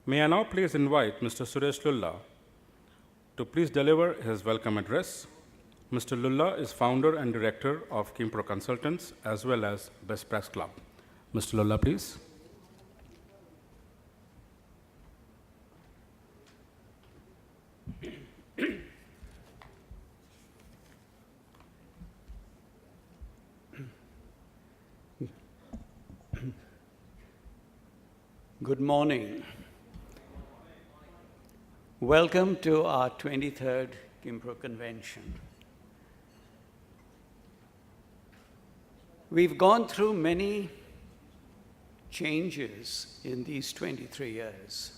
May I now please invite Mr. Suresh Lulla to please deliver his welcome address. Mr. Lulla is founder and director of Qimpro Consultants as well as Best Press Club. Mr. Lulla, please. Good morning. Welcome to our 23rd Qimpro Convention. We've gone through many changes in these 23 years,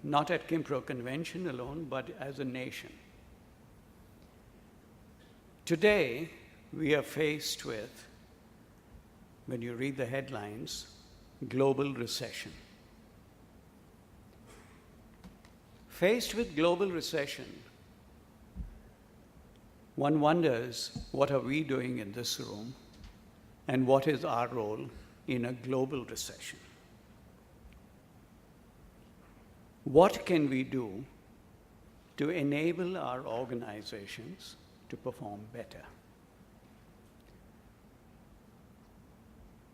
not at Qimpro Convention alone, but as a nation. Today, we are faced with, when you read the headlines, global recession. Faced with global recession, one wonders, what are we doing in this room, and what is our role in a global recession? What can we do to enable our organizations to perform better?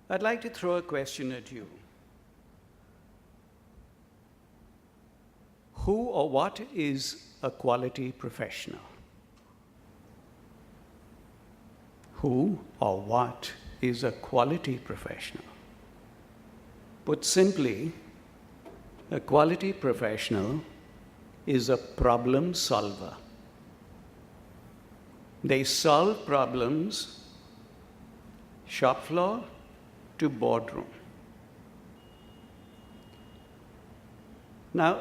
I'd like to throw a question at you. Who or what is a quality professional? Who or what is a quality professional? Put simply, a quality professional is a problem solver. They solve problems, shop floor to boardroom. Now,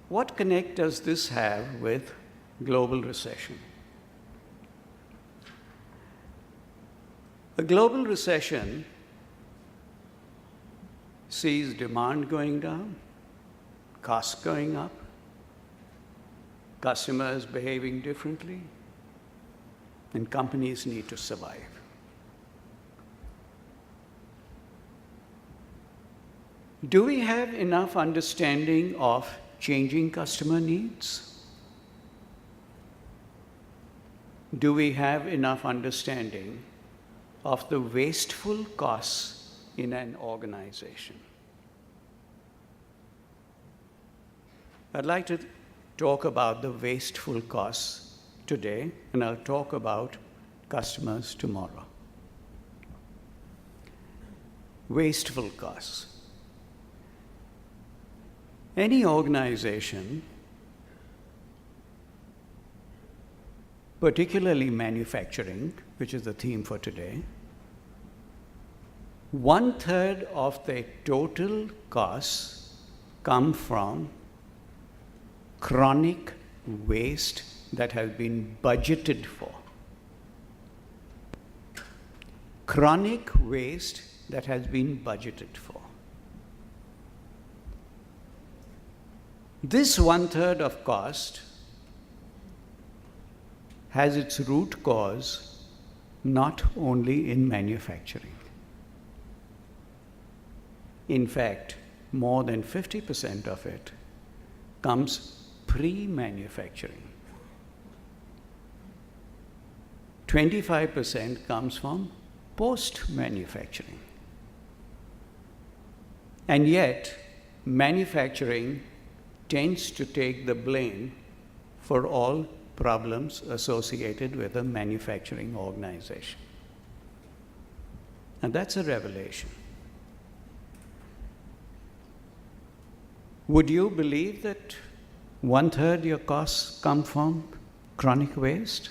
what connect does this have with global recession? A global recession sees demand going down, costs going up, customers behaving differently, and companies need to survive. Do we have enough understanding of changing customer needs? Do we have enough understanding of the wasteful costs in an organization? I'd like to talk about the wasteful costs today, and I'll talk about customers tomorrow. Wasteful costs. Any organization, particularly manufacturing, which is the theme for today, 1/3 of their total costs come from chronic waste that has been budgeted for. Chronic waste that has been budgeted for. This 1/3 of cost has its root cause not only in manufacturing. In fact, more than 50% of it comes pre-manufacturing. 25% comes from post-manufacturing. And yet, manufacturing tends to take the blame for all problems associated with a manufacturing organization. And that's a revelation. Would you believe that 1/3 your costs come from chronic waste?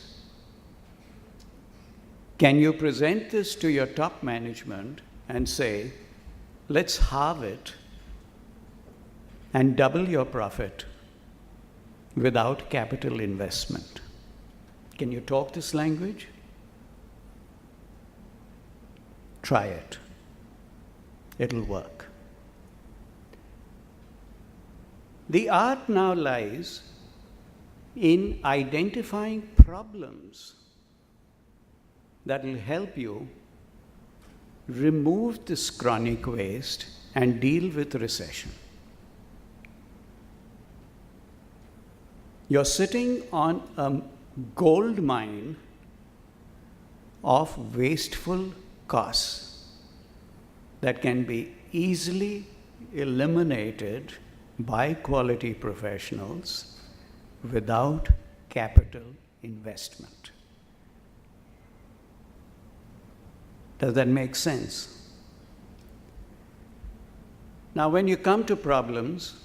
Can you present this to your top management and say, let's halve it and double your profit without capital investment? Can you talk this language? Try it. It'll work. The art now lies in identifying problems that will help you remove this chronic waste and deal with recession. You're sitting on a gold mine of wasteful costs that can be easily eliminated by quality professionals without capital investment. Does that make sense? Now, when you come to problems,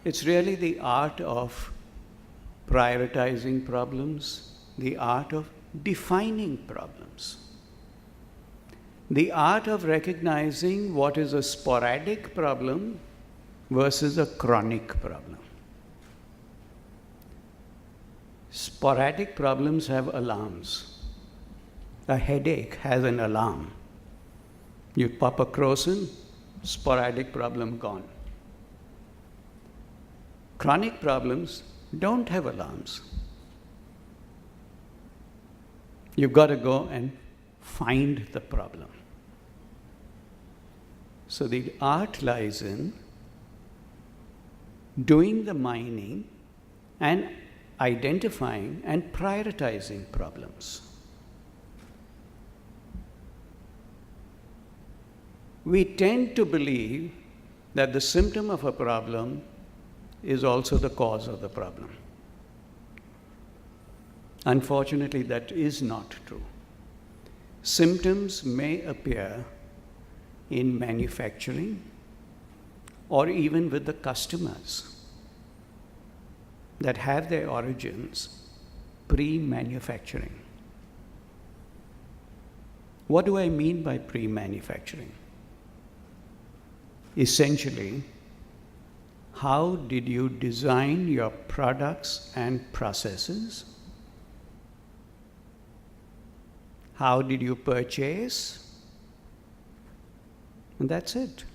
it's really the art of prioritizing problems, the art of defining problems, the art of recognizing what is a sporadic problem versus a chronic problem. Sporadic problems have alarms. A headache has an alarm. You pop a Crocin, sporadic problem gone. Chronic problems don't have alarms. You've got to go and find the problem. So the art lies in doing the mining and identifying and prioritizing problems. We tend to believe that the symptom of a problem is also the cause of the problem. Unfortunately, that is not true. Symptoms may appear in manufacturing or even with the customers that have their origins pre-manufacturing. What do I mean by pre-manufacturing? Essentially, how did you design your products and processes? How did you purchase? And that's it.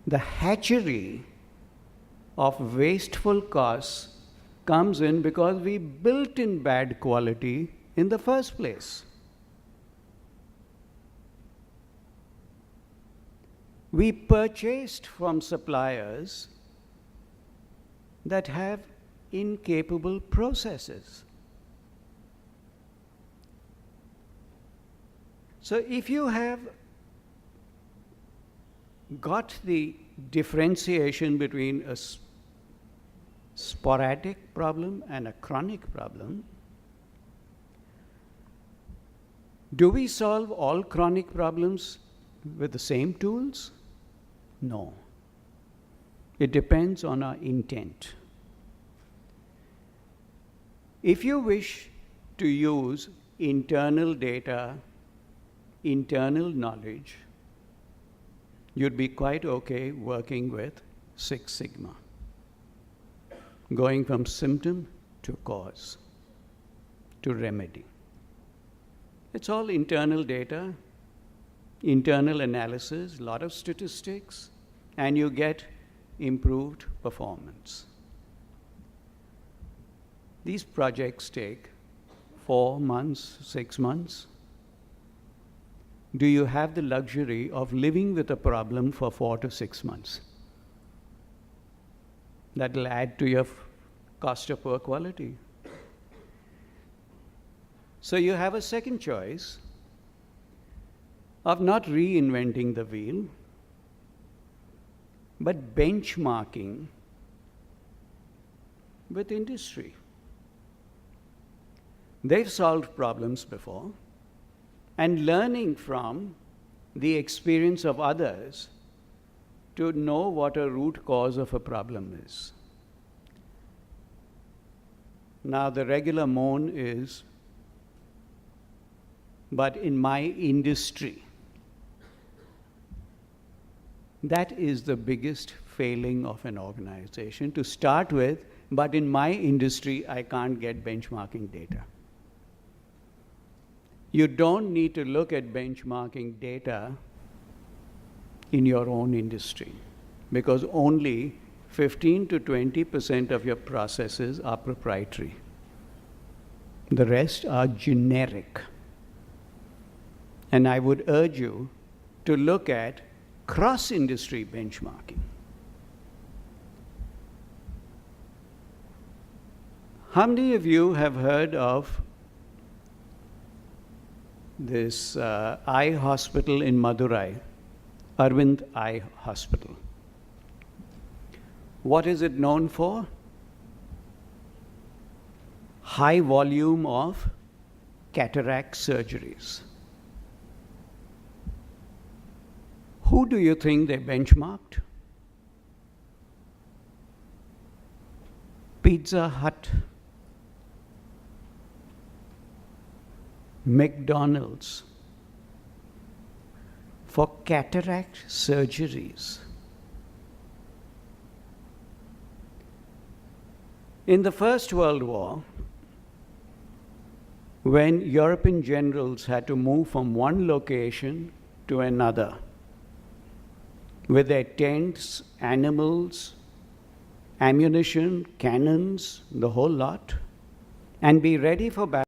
The hatchery of wasteful costs comes in because we built in bad quality in the first place. We purchased from suppliers that have incapable processes. So if you have got the differentiation between a sporadic problem and a chronic problem, do we solve all chronic problems with the same tools? No. It depends on our intent. If you wish to use internal data, internal knowledge, you'd be quite okay working with Six Sigma, going from symptom to cause to remedy. It's all internal data, internal analysis, a lot of statistics, and you get improved performance. These projects take 4 months, 6 months. Do you have the luxury of living with a problem for 4 to 6 months? That will add to your cost of poor quality. So you have a second choice of not reinventing the wheel, but benchmarking with industry. They've solved problems before, and learning from the experience of others to know what a root cause of a problem is. Now, the regular moan is, but in my industry. That is the biggest failing of an organization, to start with, but in my industry, I can't get benchmarking data. You don't need to look at benchmarking data in your own industry, because only 15 to 20% of your processes are proprietary. The rest are generic. And I would urge you to look at cross-industry benchmarking. How many of you have heard of this eye hospital in Madurai, Arvind Eye Hospital? What is it known for? High volume of cataract surgeries. Who do you think they benchmarked? Pizza Hut, McDonald's, for cataract surgeries. In the First World War, when European generals had to move from one location to another with their tents, animals, ammunition, cannons, the whole lot, and be ready for battle,